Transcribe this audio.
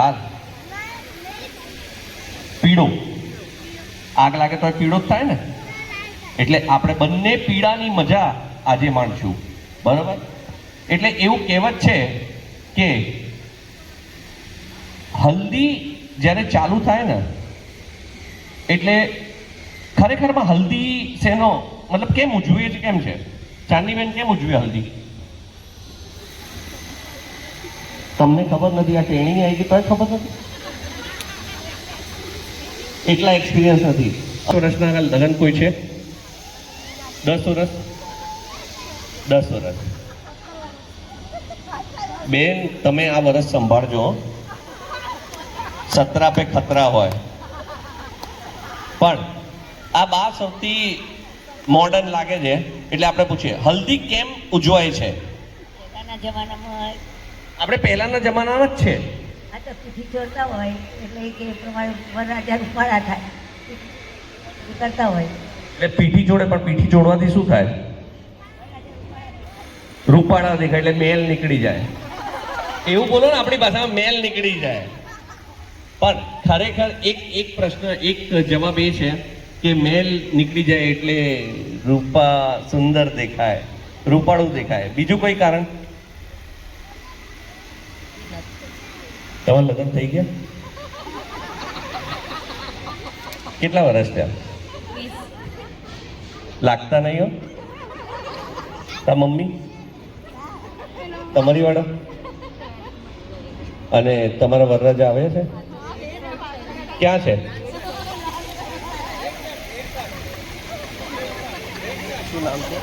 લાલ, પીળો. આગ લાગે તો પીળો જ થાય ને. એટલે આપણે બંને પીળાની મજા આજે માણશું, બરાબર? એટલે એવું કહેવત છે કે હલ્દી જ્યારે ચાલુ થાય ને એટલે ખરેખરમાં હલ્દી શેનો મતલબ કેમ ઉજવીએ છે, કેમ છે ચાંદનીબેન, કેમ ઉજવીએ હલ્દી? તમને ખબર નથી? આ ટ્રેનિંગ આવી ગઈ તો ખબર નથી, એટલા એક્સપિરિયન્સ નથી. વર્ષના લગ્ન કોઈ છે? 10 વર્ષ? 10 વર્ષ. બેન તમે આ વર્ષ સંભાળજો, 17 पे ખતરા હોય. પણ આ બા સૌથી મોડર્ન લાગે છે એટલે આપણે પૂછીએ હલ્દી કેમ ઉજવાય છે? પહેલાના જમાનામાં આપણે પહેલાના જમાનામાં જ છે. આ તો પીઠી ચોરતા હોય એટલે કે એ પ્રમાણે વરરાજા રૂપાળા થાય એ કરતા હોય. એટલે પીઠી જોડે, પણ પીઠી જોડવાથી શું થાય? રૂપાળા દેખાય એટલે મેલ નીકળી જાય. એવું બોલો ને, આપણી ભાષામાં મેલ નીકળી જાય. પણ ખરેખર એક પ્રશ્ન, એક જવાબ એ છે કે મેલ નીકળી જાય એટલે રૂપા સુંદર દેખાય, રૂપાળું દેખાય. બીજું કોઈ કારણ? તમારા લગ્ન થઈ ગયા? કેટલા વર્ષ થયા? લાગતા નહીં હો. તા મમ્મી, તમારી વાળો અને તમારા વરરાજા આવે છે? ક્યાં છે? શું નામ છે?